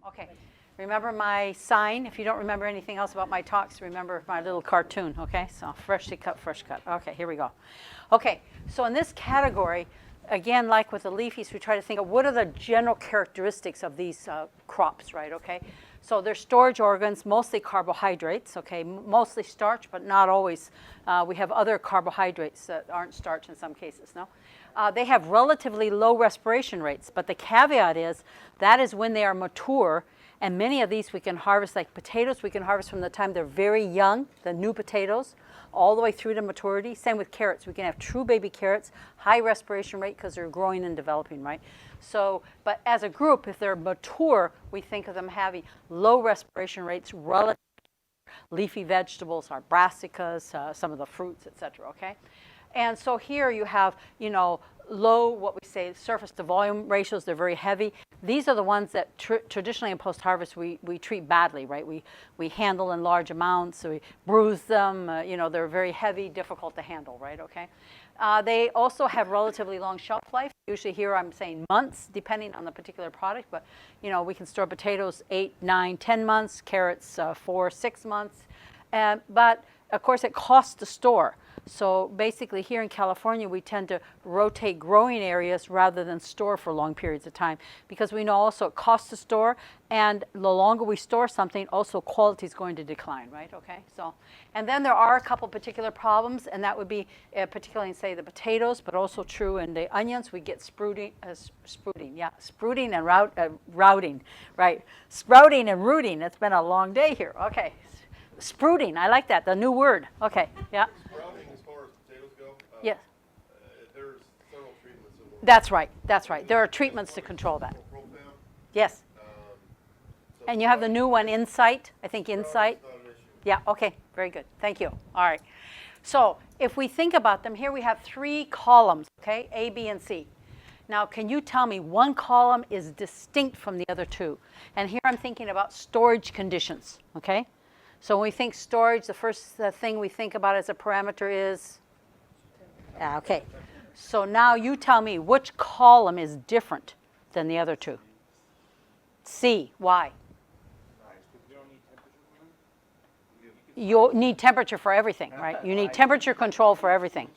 Okay. Remember my sign? If you don't remember anything else about my talks, remember my little cartoon, okay? So freshly cut, fresh cut. Okay, here we go. Okay, so in this category, again, like with the leafies, we try to think of what are the general characteristics of these crops, right, okay? So they're storage organs, mostly carbohydrates, okay, mostly starch, but not always. We have other carbohydrates that aren't starch in some cases, no? They have relatively low respiration rates, but the caveat is that is when they are mature, and many of these we can harvest, like potatoes, we can harvest from the time they're very young, the new potatoes, all the way through to maturity. Same with carrots. We can have true baby carrots, high respiration rate because they're growing and developing, right? So, but as a group, if they're mature, we think of them having low respiration rates relative to leafy vegetables, our brassicas, some of the fruits, etc., okay? And so here you have, low, what we say, surface to volume ratios. They're very heavy. These are the ones that traditionally in post-harvest we treat badly, right? We handle in large amounts, so we bruise them. They're very heavy, difficult to handle, right? Okay. They also have relatively long shelf life. Usually here I'm saying months, depending on the particular product. But we can store potatoes 8, 9, 10 months, carrots 4, 6 months. But of course it costs to store. So basically here in California, we tend to rotate growing areas rather than store for long periods of time, because we know also it costs to store, and the longer we store something, also quality is going to decline, right? Okay, so, and then there are a couple particular problems, and that would be particularly in, say, the potatoes, but also true in the onions. We get sprouting and routing, right? Sprouting and rooting. It's been a long day here. Okay, sprouting. I like that. The new word. Okay, yeah. Yes. There's several treatments involved. That's right. That's right. There are treatments to control that. Yes. And you have the new one, Insight. I think Insight. Yeah. Okay. Very good. Thank you. All right. So if we think about them, here we have 3 columns. Okay, A, B, and C. Now, can you tell me one column is distinct from the other 2? And here I'm thinking about storage conditions. Okay. So when we think storage, the first thing we think about as a parameter is. Okay, so now you tell me which column is different than the other 2. C, why? You need temperature for everything, right? You need temperature control for everything.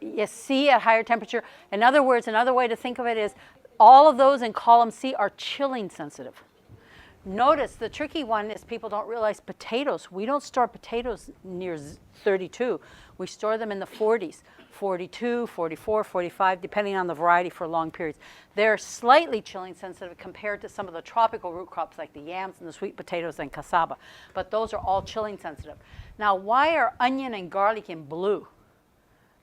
Yes, C at higher temperature. In other words, another way to think of it is all of those in column C are chilling sensitive. Notice the tricky one is people don't realize potatoes. We don't store potatoes near 32. We store them in the 40s, 42, 44, 45, depending on the variety for long periods. They're slightly chilling sensitive compared to some of the tropical root crops like the yams and the sweet potatoes and cassava. But those are all chilling sensitive. Now, why are onion and garlic in blue?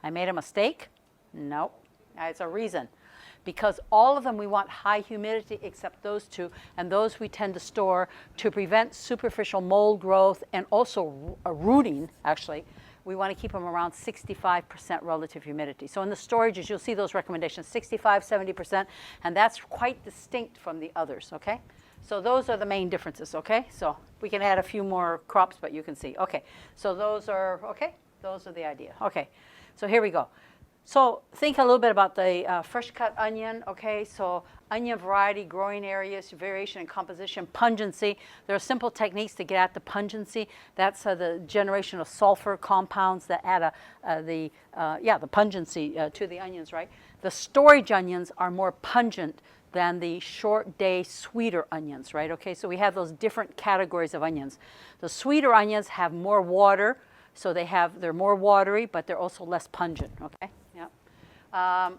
I made a mistake? No, it's a reason. Because all of them we want high humidity except those 2, and those we tend to store to prevent superficial mold growth and also rooting, actually. We want to keep them around 65% relative humidity. So in the storages, you'll see those recommendations, 65, 70%, and that's quite distinct from the others, okay? So those are the main differences, okay? So we can add a few more crops, but you can see. Okay, so those are, okay? Those are the idea. Okay, so here we go. So think a little bit about the fresh cut onion, okay? So onion variety, growing areas, variation in composition, pungency. There are simple techniques to get at the pungency. That's the generation of sulfur compounds that add the pungency to the onions, right? The storage onions are more pungent than the short day sweeter onions, right? Okay, so we have those different categories of onions. The sweeter onions have more water, so they're more watery, but they're also less pungent, okay?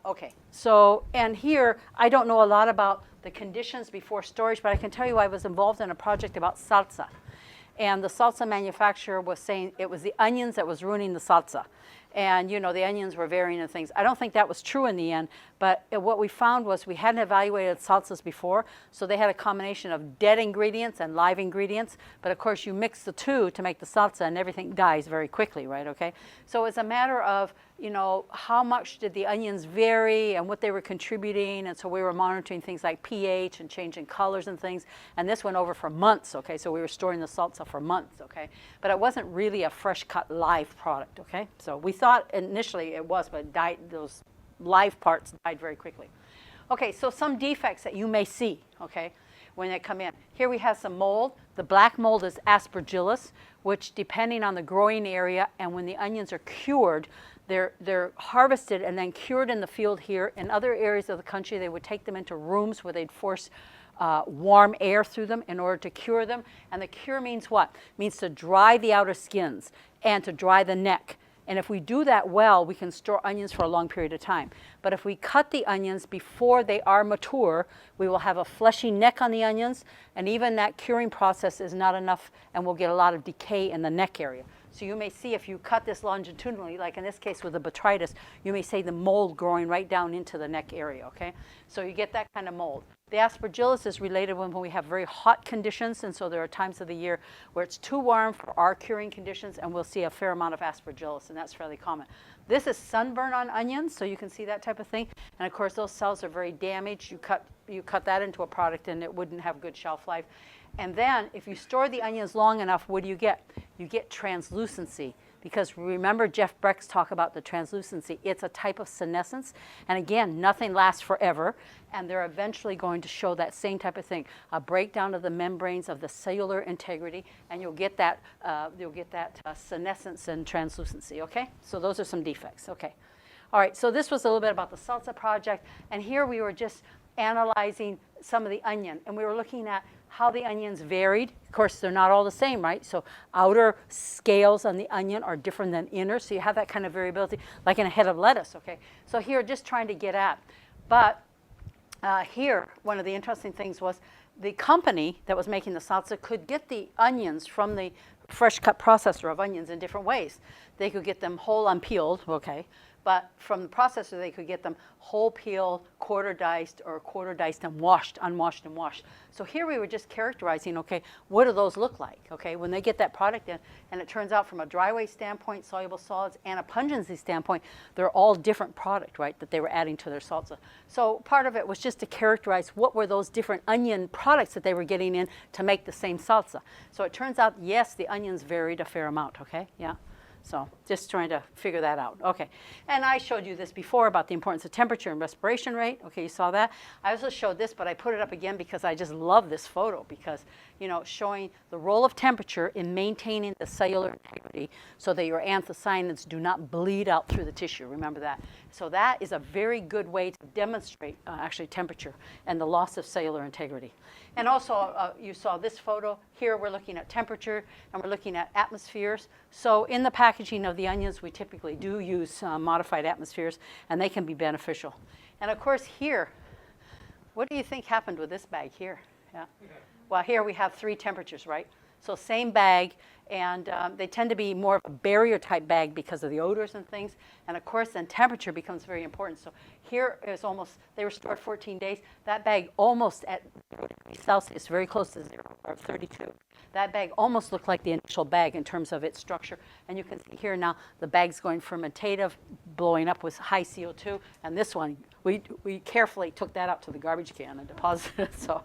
Okay, so, and here, I don't know a lot about the conditions before storage, but I can tell you I was involved in a project about salsa. And the salsa manufacturer was saying it was the onions that was ruining the salsa. And, the onions were varying and things. I don't think that was true in the end, but what we found was we hadn't evaluated salsas before, so they had a combination of dead ingredients and live ingredients. But of course, you mix the 2 to make the salsa, and everything dies very quickly, right? Okay, so it's a matter of how much did the onions vary and what they were contributing, and so we were monitoring things like pH and changing colors and things. And this went over for months. Okay, so we were storing the salsa for months. Okay, but it wasn't really a fresh cut live product. Okay, so we thought thought initially it was, but it died, those live parts died very quickly. Okay, so some defects that you may see, okay, when they come in. Here we have some mold. The black mold is aspergillus, which depending on the growing area and when the onions are cured, they're harvested and then cured in the field here. In other areas of the country, they would take them into rooms where they'd force warm air through them in order to cure them. And the cure means what? It means to dry the outer skins and to dry the neck. And if we do that well, we can store onions for a long period of time. But if we cut the onions before they are mature, we will have a fleshy neck on the onions, and even that curing process is not enough, and we'll get a lot of decay in the neck area. So you may see if you cut this longitudinally, like in this case with the botrytis, you may see the mold growing right down into the neck area, okay? So you get that kind of mold. The aspergillus is related when we have very hot conditions, and so there are times of the year where it's too warm for our curing conditions, and we'll see a fair amount of aspergillus, and that's fairly common. This is sunburn on onions, so you can see that type of thing. And of course, those cells are very damaged. You cut that into a product, and it wouldn't have good shelf life. And then, if you store the onions long enough, what do you get? You get translucency. Because remember Jeff Breck's talk about the translucency. It's a type of senescence. And again, nothing lasts forever. And they're eventually going to show that same type of thing, a breakdown of the membranes of the cellular integrity, and you'll get that senescence and translucency, okay? So those are some defects, okay. All right, so this was a little bit about the salsa project. And here we were just analyzing some of the onion. And we were looking at how the onions varied. Of course, they're not all the same, right? So outer scales on the onion are different than inner, so you have that kind of variability, like in a head of lettuce, okay? So here, just trying to get at. But here, one of the interesting things was the company that was making the salsa could get the onions from the fresh cut processor of onions in different ways. They could get them whole unpeeled, okay? But from the processor, they could get them whole peeled, quarter diced, or quarter diced and washed, unwashed and washed. So here we were just characterizing, okay, what do those look like, okay, when they get that product in. And it turns out from a dry weight standpoint, soluble solids, and a pungency standpoint, they're all different product, right, that they were adding to their salsa. So part of it was just to characterize what were those different onion products that they were getting in to make the same salsa. So it turns out, yes, the onions varied a fair amount, okay, yeah. So just trying to figure that out. Okay, and I showed you this before about the importance of temperature and respiration rate. Okay, you saw that. I also showed this, but I put it up again because I just love this photo because, you know, showing the role of temperature in maintaining the cellular integrity so that your anthocyanins do not bleed out through the tissue. Remember that. So that is a very good way to demonstrate actually temperature and the loss of cellular integrity. And also, you saw this photo. Here we're looking at temperature and we're looking at atmospheres. So in the packaging of the onions, we typically do use modified atmospheres, and they can be beneficial. And of course here, what do you think happened with this bag here? Yeah. Well, here we have 3 temperatures, right? So same bag, and they tend to be more of a barrier type bag because of the odors and things. And of course, then temperature becomes very important. So here is almost, they were stored 14 days. That bag almost at 0 degrees Celsius, very close to 0, or 32. That bag almost looked like the initial bag in terms of its structure. And you can see here now the bag's going fermentative, blowing up with high CO2. And this one, we carefully took that out to the garbage can and deposited it. So,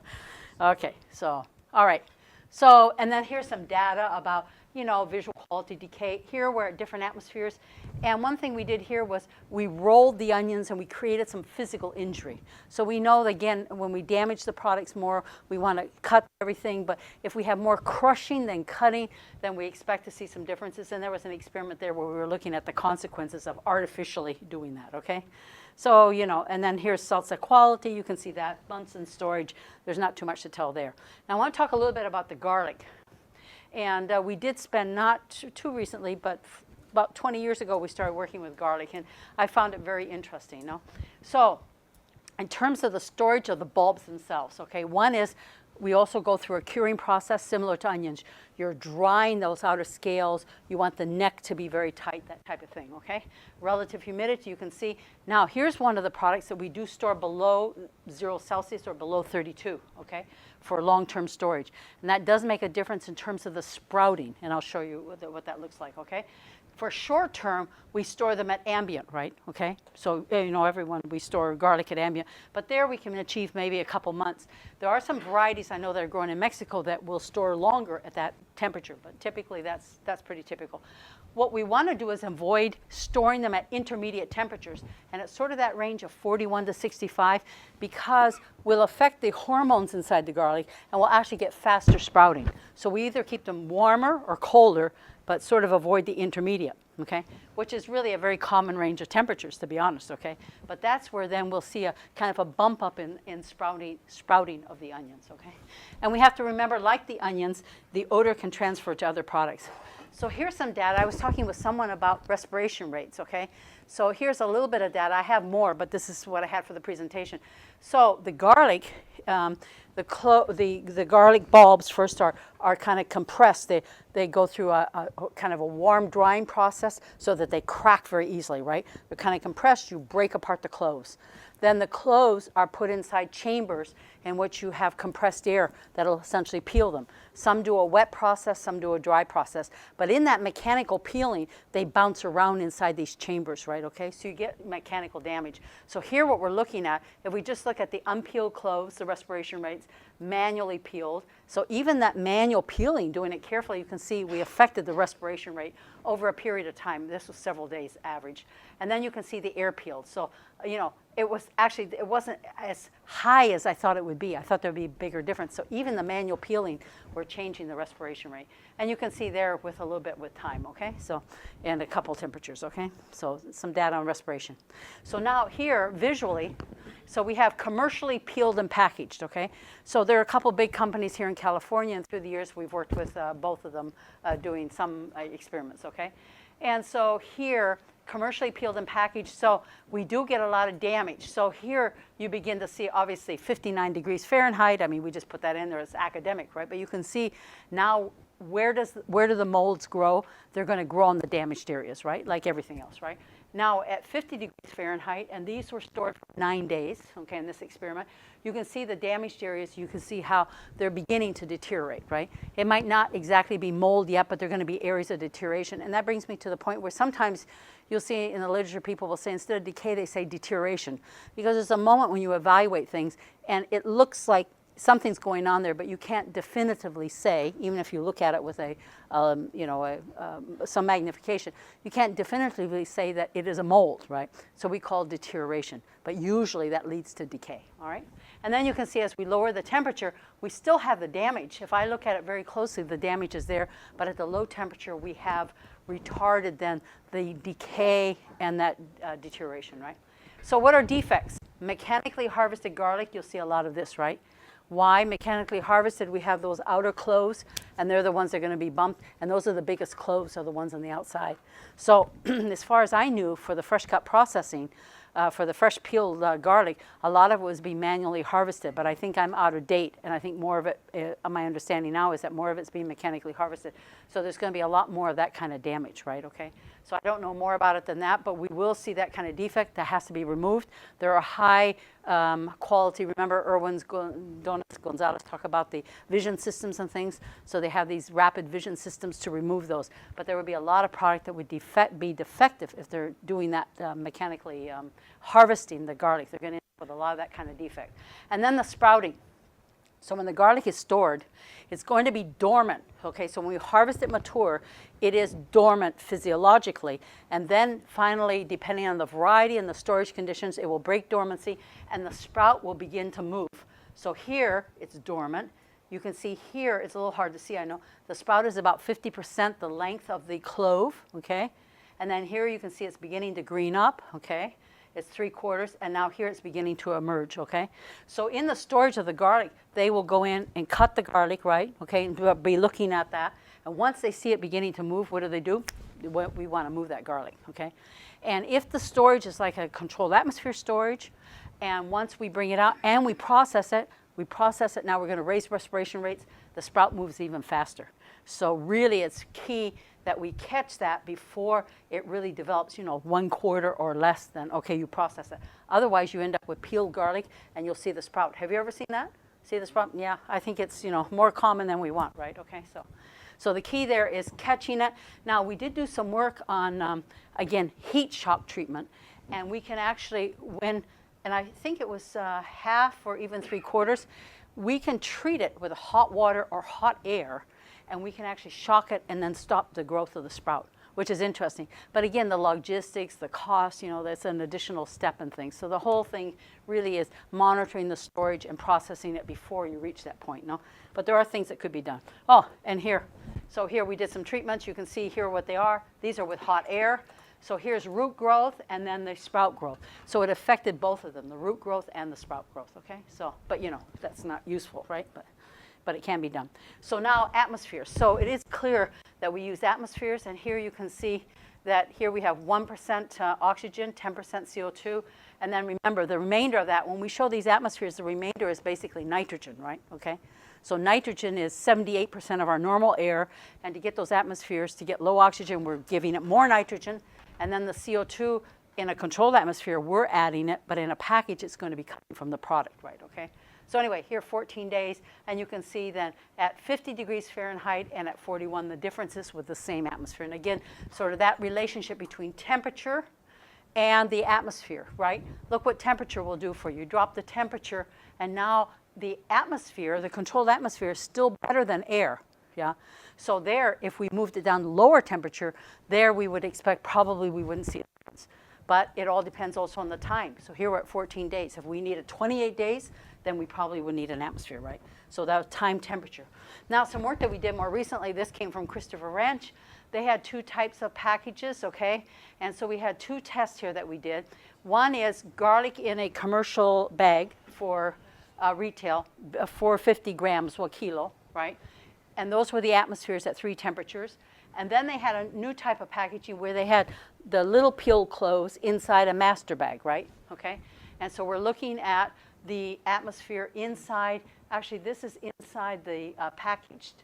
okay, so, all right. So, and then here's some data about, you know, visual quality decay. Here we're at different atmospheres. And one thing we did here was we rolled the onions and we created some physical injury. So we know, again, when we damage the products more, we want to cut everything. But if we have more crushing than cutting, then we expect to see some differences. And there was an experiment there where we were looking at the consequences of artificially doing that, okay? So, you know, and then here's salsa quality. You can see that, months in storage. There's not too much to tell there. Now, I want to talk a little bit about the garlic. And we did spend, not too recently, but about 20 years ago, we started working with garlic. And I found it very interesting, no? So, in terms of the storage of the bulbs themselves, okay, one is we also go through a curing process similar to onions. You're drying those outer scales. You want the neck to be very tight, that type of thing, okay? Relative humidity, you can see. Now, here's one of the products that we do store below 0 Celsius or below 32, okay, for long-term storage. And that does make a difference in terms of the sprouting, and I'll show you what that looks like, okay? For short term, we store them at ambient, right? Okay, so you know everyone, we store garlic at ambient, but there we can achieve maybe a couple months. There are some varieties I know that are grown in Mexico that will store longer at that temperature, but typically that's pretty typical. What we want to do is avoid storing them at intermediate temperatures, and it's sort of that range of 41 to 65, because we'll affect the hormones inside the garlic and we'll actually get faster sprouting. So we either keep them warmer or colder, but sort of avoid the intermediate, okay? Which is really a very common range of temperatures, to be honest, okay? But that's where then we'll see a kind of a bump up in sprouting of the onions, okay? And we have to remember, like the onions, the odor can transfer to other products. So here's some data. I was talking with someone about respiration rates, okay? So here's a little bit of data. I have more, but this is what I had for the presentation. So the garlic, the garlic bulbs first are kind of compressed. They go through a kind of a warm drying process so that they crack very easily, right? They're kind of compressed, you break apart the cloves. Then the cloves are put inside chambers in which you have compressed air that'll essentially peel them. Some do a wet process, some do a dry process. But in that mechanical peeling, they bounce around inside these chambers, right, okay? So you get mechanical damage. So here what we're looking at, if we just look at the unpeeled cloves, the respiration rates, manually peeled. So even that manual peeling, doing it carefully, you can see we affected the respiration rate over a period of time. This was several days average. And then you can see the air peeled. So, you know, it wasn't as high as I thought it would be. I thought there would be a bigger difference. So even the manual peeling, we're changing the respiration rate. And you can see there with a little bit with time, okay? So, and a couple temperatures, okay? So some data on respiration. So now here, visually, so we have commercially peeled and packaged, okay? So there are a couple big companies here in California, and through the years we've worked with both of them doing some experiments, okay? And so here, commercially peeled and packaged, so we do get a lot of damage. So here you begin to see obviously 59 degrees Fahrenheit. I mean, we just put that in there as academic, right? But you can see now where do the molds grow? They're going to grow on the damaged areas, right? Like everything else, right? Now at 50 degrees Fahrenheit, and these were stored for 9 days, okay, in this experiment, you can see the damaged areas, you can see how they're beginning to deteriorate, right? It might not exactly be mold yet, but they're going to be areas of deterioration. And that brings me to the point where sometimes you'll see in the literature people will say instead of decay, they say deterioration. Because there's a moment when you evaluate things and it looks like something's going on there, but you can't definitively say, even if you look at it with some magnification, you can't definitively say that it is a mold, right? So we call deterioration, but usually that leads to decay, all right? And then you can see as we lower the temperature, we still have the damage. If I look at it very closely, the damage is there, but at the low temperature, we have retarded then the decay and that deterioration, right? So what are defects? Mechanically harvested garlic, you'll see a lot of this, right? Why? Mechanically harvested, we have those outer cloves, and they're the ones that are going to be bumped, and those are the biggest cloves, are the ones on the outside. So as far as I knew, for the fresh cut processing, for the fresh peeled garlic, a lot of it was being manually harvested, but I think I'm out of date, and I think more of it, my understanding now is that more of it's being mechanically harvested. So there's going to be a lot more of that kind of damage, right, okay? So I don't know more about it than that, but we will see that kind of defect that has to be removed. There are high quality, remember Irwin's Gonzalez talk about the vision systems and things, so they have these rapid vision systems to remove those. But there would be a lot of product that would be defective if they're doing that mechanically harvesting the garlic. They're going to end up with a lot of that kind of defect. And then the sprouting. So when the garlic is stored, it's going to be dormant, okay? So when we harvest it mature, it is dormant physiologically. And then finally, depending on the variety and the storage conditions, it will break dormancy and the sprout will begin to move. So here, it's dormant. You can see here, it's a little hard to see, I know. The sprout is about 50% the length of the clove, okay? And then here you can see it's beginning to green up, okay? It's 3/4, and now here it's beginning to emerge, okay? So in the storage of the garlic, they will go in and cut the garlic, right? Okay, and be looking at that. And once they see it beginning to move, what do? We want to move that garlic, okay? And if the storage is like a controlled atmosphere storage, and once we bring it out and we process it, now we're going to raise respiration rates, the sprout moves even faster. So really it's key that we catch that before it really develops, 1/4 or less than, okay, you process it. Otherwise, you end up with peeled garlic and you'll see the sprout. Have you ever seen that? See the sprout? Yeah, I think it's, more common than we want, right? Okay, So the key there is catching it. Now we did do some work on, again, heat shock treatment. And we can actually, and I think it was half or even 3/4, we can treat it with hot water or hot air, and we can actually shock it and then stop the growth of the sprout, which is interesting. But again, the logistics, the cost, that's an additional step in things. So the whole thing really is monitoring the storage and processing it before you reach that point, no? But there are things that could be done. Oh, and here. So here we did some treatments. You can see here what they are. These are with hot air. So here's root growth and then the sprout growth. So it affected both of them, the root growth and the sprout growth, okay? So, but that's not useful, right? But it can be done. So now atmospheres. So it is clear that we use atmospheres, and here you can see that here we have 1% oxygen, 10% CO2, and then remember the remainder of that, when we show these atmospheres, the remainder is basically nitrogen, right? Okay? So nitrogen is 78% of our normal air, and to get those atmospheres, to get low oxygen, we're giving it more nitrogen, and then the CO2 in a controlled atmosphere, we're adding it, but in a package, it's going to be coming from the product, right? Okay? So anyway, here 14 days, and you can see then at 50 degrees Fahrenheit and at 41, the differences with the same atmosphere. And again, sort of that relationship between temperature and the atmosphere, right? Look what temperature will do for you. Drop the temperature, and now the atmosphere, the controlled atmosphere, is still better than air, yeah? So there, if we moved it down to lower temperature, there we would expect probably we wouldn't see a difference. But it all depends also on the time. So here we're at 14 days. If we needed 28 days, then we probably would need an atmosphere, right? So that was time temperature. Now, some work that we did more recently, this came from Christopher Ranch. They had 2 types of packages, okay? And so we had 2 tests here that we did. One is garlic in a commercial bag for retail, 450 grams or kilo, right? And those were the atmospheres at 3 temperatures. And then they had a new type of packaging where they had the little peeled cloves inside a master bag, right? Okay? And so we're looking at the atmosphere inside. Actually, this is inside the packaged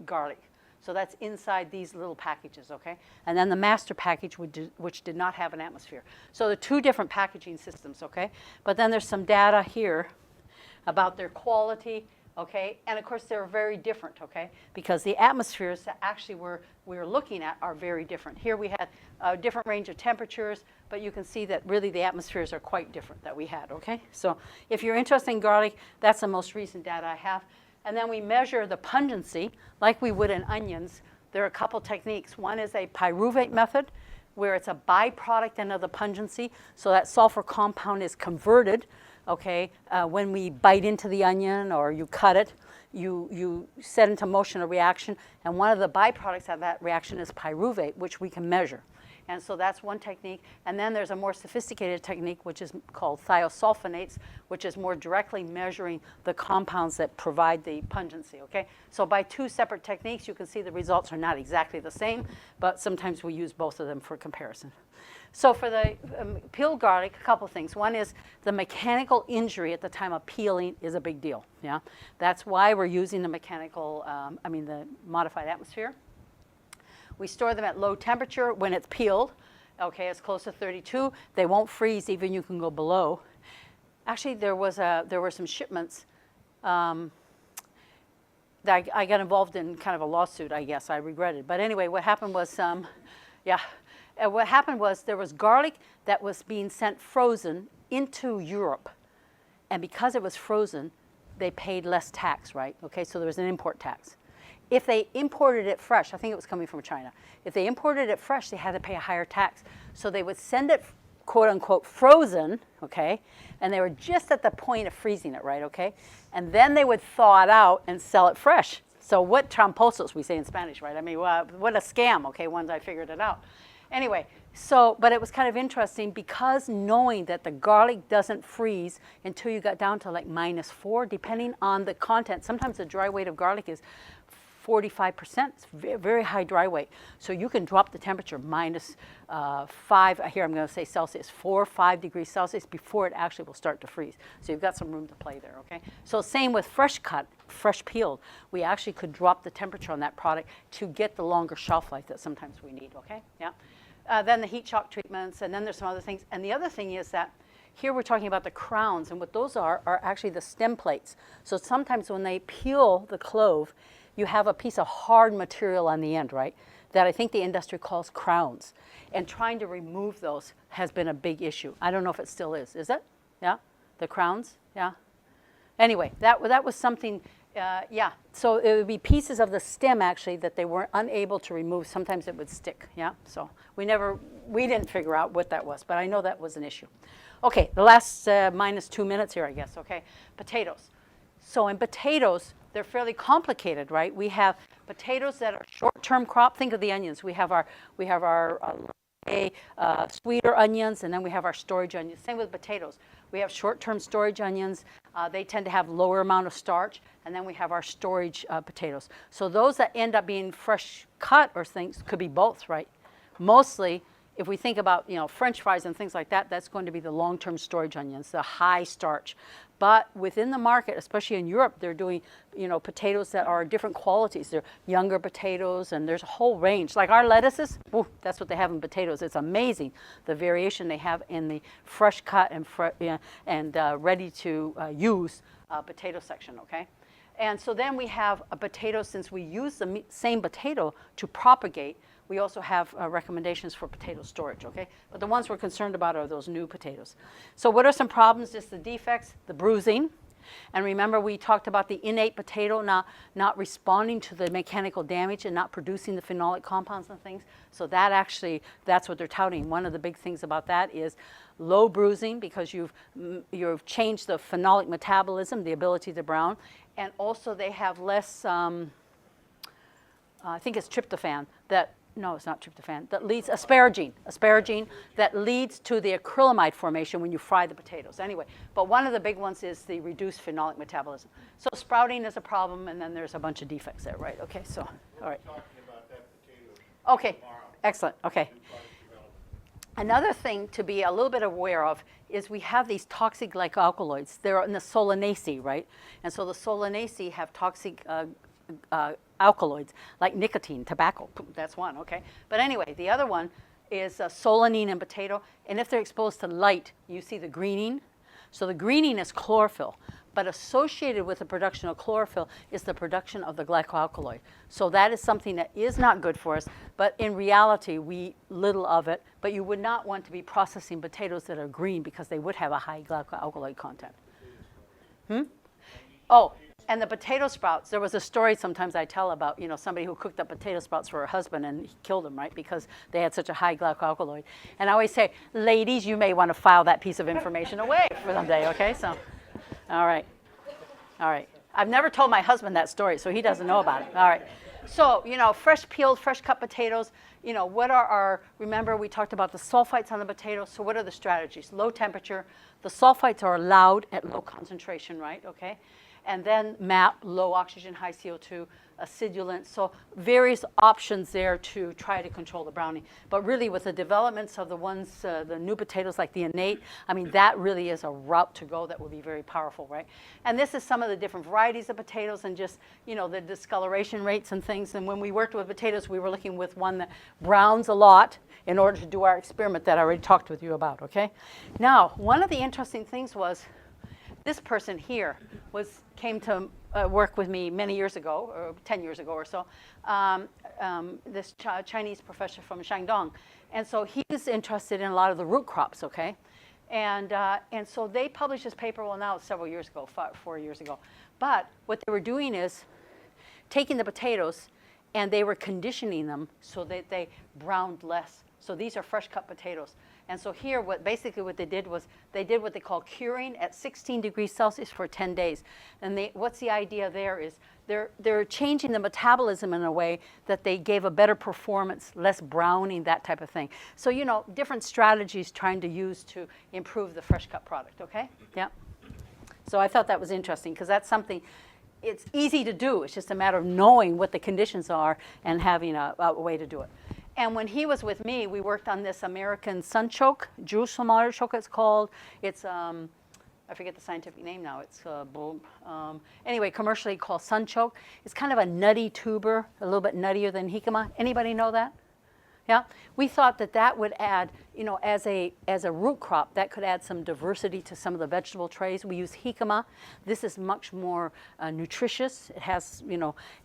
garlic. So that's inside these little packages, okay? And then the master package, which did not have an atmosphere. So the 2 different packaging systems, okay? But then there's some data here about their quality, okay? And of course, they're very different, okay? Because the atmospheres that actually we're looking at are very different. Here we had a different range of temperatures, but you can see that really the atmospheres are quite different that we had, okay? So if you're interested in garlic, that's the most recent data I have. And then we measure the pungency like we would in onions. There are a couple techniques. One is a pyruvate method, where it's a byproduct then of the pungency. So that sulfur compound is converted, okay, when we bite into the onion or you cut it, you set into motion a reaction, and one of the byproducts of that reaction is pyruvate, which we can measure. And so that's one technique. And then there's a more sophisticated technique, which is called thiosulfonates, which is more directly measuring the compounds that provide the pungency, okay? So by 2 separate techniques, you can see the results are not exactly the same, but sometimes we use both of them for comparison. So for the peeled garlic, a couple things. One is the mechanical injury at the time of peeling is a big deal, yeah? That's why we're using the the modified atmosphere. We store them at low temperature when it's peeled. Okay, it's close to 32. They won't freeze, even you can go below. Actually, there were some shipments that I got involved in kind of a lawsuit, I guess. I regretted. But anyway, what happened was, what happened was there was garlic that was being sent frozen into Europe. And because it was frozen, they paid less tax, right? Okay, so there was an import tax. If they imported it fresh, I think it was coming from China. If they imported it fresh, they had to pay a higher tax. So they would send it, quote unquote, frozen, okay? And they were just at the point of freezing it, right, okay? And then they would thaw it out and sell it fresh. So what tramposos, we say in Spanish, right? I mean, what a scam, okay, once I figured it out. Anyway, but it was kind of interesting because knowing that the garlic doesn't freeze until you got down to like -4, depending on the content. Sometimes the dry weight of garlic is 45%, it's very high dry weight. So you can drop the temperature -5, here I'm going to say Celsius, 4 or 5 degrees Celsius before it actually will start to freeze. So you've got some room to play there, okay? So same with fresh cut, fresh peeled. We actually could drop the temperature on that product to get the longer shelf life that sometimes we need, okay? Yeah. Then the heat shock treatments, and then there's some other things. And the other thing is that here we're talking about the crowns, and what those are actually the stem plates. So sometimes when they peel the clove, you have a piece of hard material on the end, right? That I think the industry calls crowns. And trying to remove those has been a big issue. I don't know if it still is. Is it? Yeah? The crowns? Yeah? Anyway, that was something, yeah. So it would be pieces of the stem, actually, that they weren't unable to remove. Sometimes it would stick, yeah? So we didn't figure out what that was, but I know that was an issue. Okay, the last minus 2 minutes here, I guess, okay? Potatoes. So in potatoes, they're fairly complicated, right? We have potatoes that are short-term crop. Think of the onions. We have our sweeter onions, and then we have our storage onions. Same with potatoes. We have short-term storage onions. They tend to have lower amount of starch, and then we have our storage potatoes. So those that end up being fresh cut or things could be both, right? Mostly, if we think about, you know, French fries and things like that, that's going to be the long-term storage onions, the high starch. But within the market, especially in Europe, they're doing, you know, potatoes that are different qualities. They're younger potatoes, and there's a whole range. Like our lettuces, ooh, that's what they have in potatoes. It's amazing the variation they have in the fresh cut and ready to use potato section, okay? And so then we have a potato, since we use the same potato to propagate, we also have recommendations for potato storage, okay? But the ones we're concerned about are those new potatoes. So what are some problems? Just the defects, the bruising. And remember, we talked about the innate potato not responding to the mechanical damage and not producing the phenolic compounds and things. So that actually, that's what they're touting. One of the big things about that is low bruising, because you've changed the phenolic metabolism, the ability to brown. And also they have less, I think it's tryptophan, no, it's not tryptophan, that leads, asparagine that leads to the acrylamide formation when you fry the potatoes. Anyway, but one of the big ones is the reduced phenolic metabolism. So sprouting is a problem, and then there's a bunch of defects there, right? Okay, so, all right. Talking about that potato Okay, tomorrow. excellent, okay. New product development. Another thing to be a little bit aware of is we have these toxic glycoalkaloids. They're in the solanaceae, right? And so the solanaceae have toxic alkaloids like nicotine, tobacco. That's one, okay? But anyway, the other one is solanine in potato. And if they're exposed to light, you see the greening. So the greening is chlorophyll. But associated with the production of chlorophyll is the production of the glycoalkaloid. So that is something that is not good for us. But in reality, we eat little of it. But you would not want to be processing potatoes that are green because they would have a high glycoalkaloid content. Oh, and the potato sprouts, there was a story sometimes I tell about, you know, somebody who cooked up potato sprouts for her husband and he killed them, right, because they had such a high glycoalkaloid. And I always say, ladies, you may want to file that piece of information away for someday, okay? So, all right. All right. I've never told my husband that story, so he doesn't know about it. All right. So, you know, fresh peeled, fresh cut potatoes, you know, what are our, remember we talked about the sulfites on the potatoes, so what are the strategies? Low temperature. The sulfites are allowed at low concentration, right, okay? And then MAP, low oxygen, high CO2, acidulant. So various options there to try to control the browning. But really with the developments of the ones, the new potatoes like the innate, I mean, that really is a route to go that will be very powerful, right? And this is some of the different varieties of potatoes and just, you know, the discoloration rates and things. And when we worked with potatoes, we were looking with one that browns a lot in order to do our experiment that I already talked with you about, okay? Now, one of the interesting things was this person here came to work with me many years ago, or 10 years ago or so, this Chinese professor from Shandong. And so he was interested in a lot of the root crops, okay? And so they published this paper, well, now it's several years ago, 4 years ago. But what they were doing is taking the potatoes and they were conditioning them so that they browned less. So these are fresh cut potatoes. And so here, basically what they did was they did what they call curing at 16 degrees Celsius for 10 days. And what's the idea there is they're changing the metabolism in a way that they gave a better performance, less browning, that type of thing. So, you know, different strategies trying to use to improve the fresh cut product, okay? Yeah. So I thought that was interesting because that's something, it's easy to do. It's just a matter of knowing what the conditions are and having a way to do it. And when he was with me, we worked on this American sunchoke, Jerusalem artichoke it's called. It's, I forget the scientific name now. It's, anyway, commercially called sunchoke. It's kind of a nutty tuber, a little bit nuttier than jicama. Anybody know that? Yeah, we thought that that would add, as a root crop, that could add some diversity to some of the vegetable trays. We use jicama. This is much more nutritious. It has,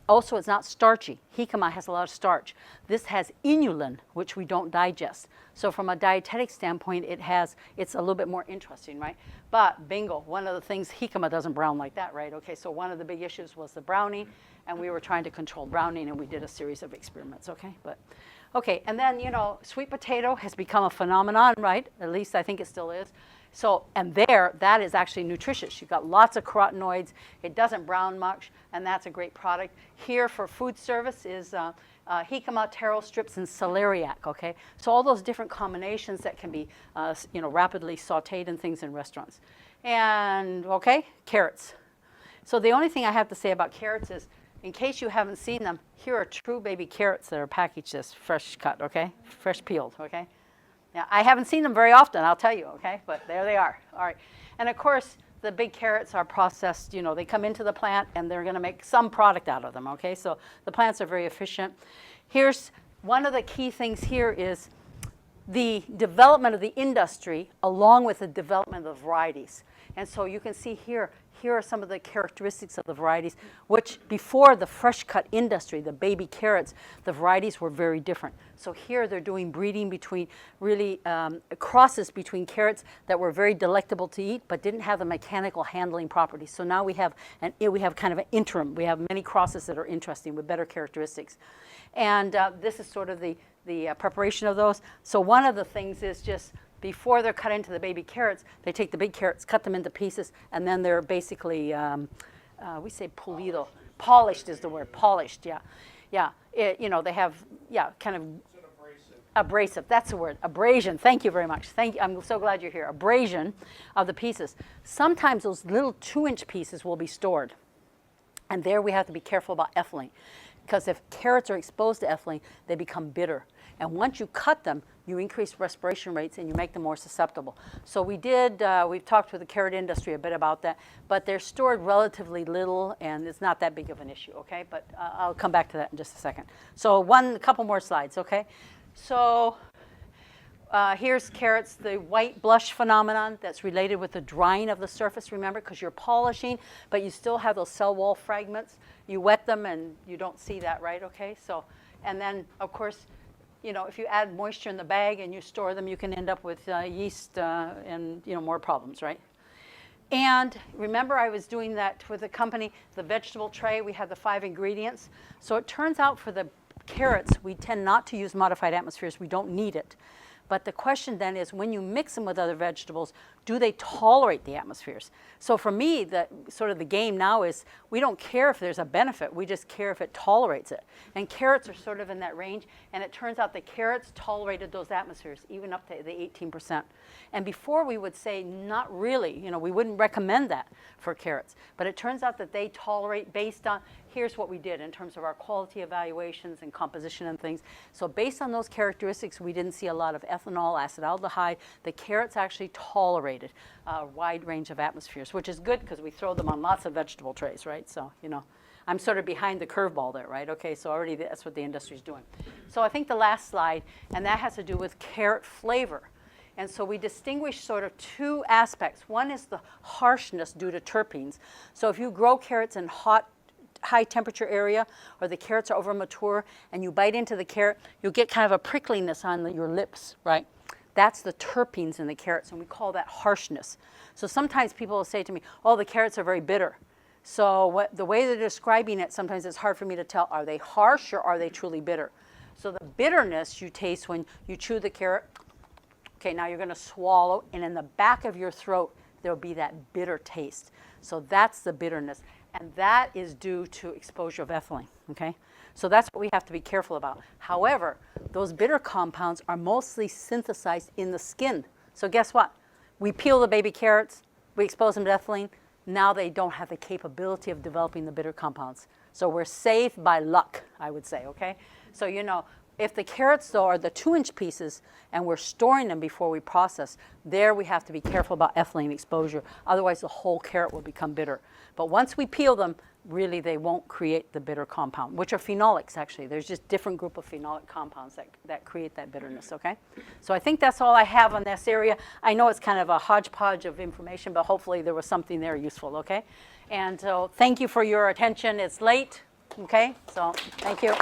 also it's not starchy. Jicama has a lot of starch. This has inulin, which we don't digest. So from a dietetic standpoint, it's a little bit more interesting, right? But bingo, one of the things, jicama doesn't brown like that, right? Okay, so one of the big issues was the browning, and we were trying to control browning, and we did a series of experiments, okay? Okay, and then, sweet potato has become a phenomenon, right? At least I think it still is. So, and that is actually nutritious. You've got lots of carotenoids. It doesn't brown much, and that's a great product. Here for food service is jicama, taro strips, and celeriac, okay? So all those different combinations that can be, rapidly sautéed and things in restaurants. And, okay, carrots. So the only thing I have to say about carrots is, in case you haven't seen them, here are true baby carrots that are packaged this fresh cut, okay? Fresh peeled, okay? Now, I haven't seen them very often, I'll tell you, okay? But there they are, all right. And of course, the big carrots are processed, they come into the plant and they're gonna make some product out of them, okay? So the plants are very efficient. Here's one of the key things here is the development of the industry along with the development of the varieties. And so you can see here are some of the characteristics of the varieties, which before the fresh cut industry, the baby carrots, the varieties were very different. So here they're doing breeding between really crosses between carrots that were very delectable to eat, but didn't have the mechanical handling properties. So now we have kind of an interim. We have many crosses that are interesting with better characteristics. And this is sort of the preparation of those. So one of the things is just before they're cut into the baby carrots, they take the big carrots, cut them into pieces, and then they're basically, we say pulido. Polished is the word, polished, yeah. Yeah, they have, kind of abrasive, that's the word, abrasion. Thank you very much. Thank you. I'm so glad you're here. Abrasion of the pieces. Sometimes those little 2-inch pieces will be stored. And there we have to be careful about ethylene. Because if carrots are exposed to ethylene, they become bitter. And once you cut them, you increase respiration rates and you make them more susceptible. So we've talked with the carrot industry a bit about that, but they're stored relatively little and it's not that big of an issue, okay? But I'll come back to that in just a second. So a couple more slides, okay? So here's carrots, the white blush phenomenon that's related with the drying of the surface, remember, because you're polishing, but you still have those cell wall fragments. You wet them and you don't see that, right, okay? So, and then, of course, if you add moisture in the bag and you store them, you can end up with yeast and, more problems, right? And remember I was doing that with the company, the vegetable tray, we had the 5 ingredients. So it turns out for the carrots, we tend not to use modified atmospheres. We don't need it. But the question then is, when you mix them with other vegetables, do they tolerate the atmospheres? So for me, the game now is we don't care if there's a benefit. We just care if it tolerates it. And carrots are sort of in that range. And it turns out that carrots tolerated those atmospheres, even up to the 18%. And before we would say not really. We wouldn't recommend that for carrots. But it turns out that they tolerate based on, here's what we did in terms of our quality evaluations and composition and things. So based on those characteristics, we didn't see a lot of ethanol, acetaldehyde. The carrots actually tolerated a wide range of atmospheres, which is good because we throw them on lots of vegetable trays, right? So, I'm sort of behind the curveball there, right? Okay, so already that's what the industry's doing. So I think the last slide, and that has to do with carrot flavor. And so we distinguish sort of 2 aspects. One is the harshness due to terpenes. So if you grow carrots in high temperature area, or the carrots are over mature, and you bite into the carrot, you'll get kind of a prickliness on your lips, right? That's the terpenes in the carrots, and we call that harshness. So sometimes people will say to me, oh, the carrots are very bitter. So the way they're describing it, sometimes it's hard for me to tell, are they harsh or are they truly bitter? So the bitterness you taste when you chew the carrot, okay, now you're gonna swallow, and in the back of your throat, there'll be that bitter taste. So that's the bitterness. And that is due to exposure of ethylene, okay? So that's what we have to be careful about. However, those bitter compounds are mostly synthesized in the skin. So guess what? We peel the baby carrots, we expose them to ethylene, now they don't have the capability of developing the bitter compounds. So we're saved by luck, I would say, okay? So, If the carrots, though, are the 2-inch pieces and we're storing them before we process, there we have to be careful about ethylene exposure. Otherwise, the whole carrot will become bitter. But once we peel them, really they won't create the bitter compound, which are phenolics, actually. There's just different group of phenolic compounds that create that bitterness, okay? So I think that's all I have on this area. I know it's kind of a hodgepodge of information, but hopefully there was something there useful, okay? And so thank you for your attention. It's late, okay? So thank you.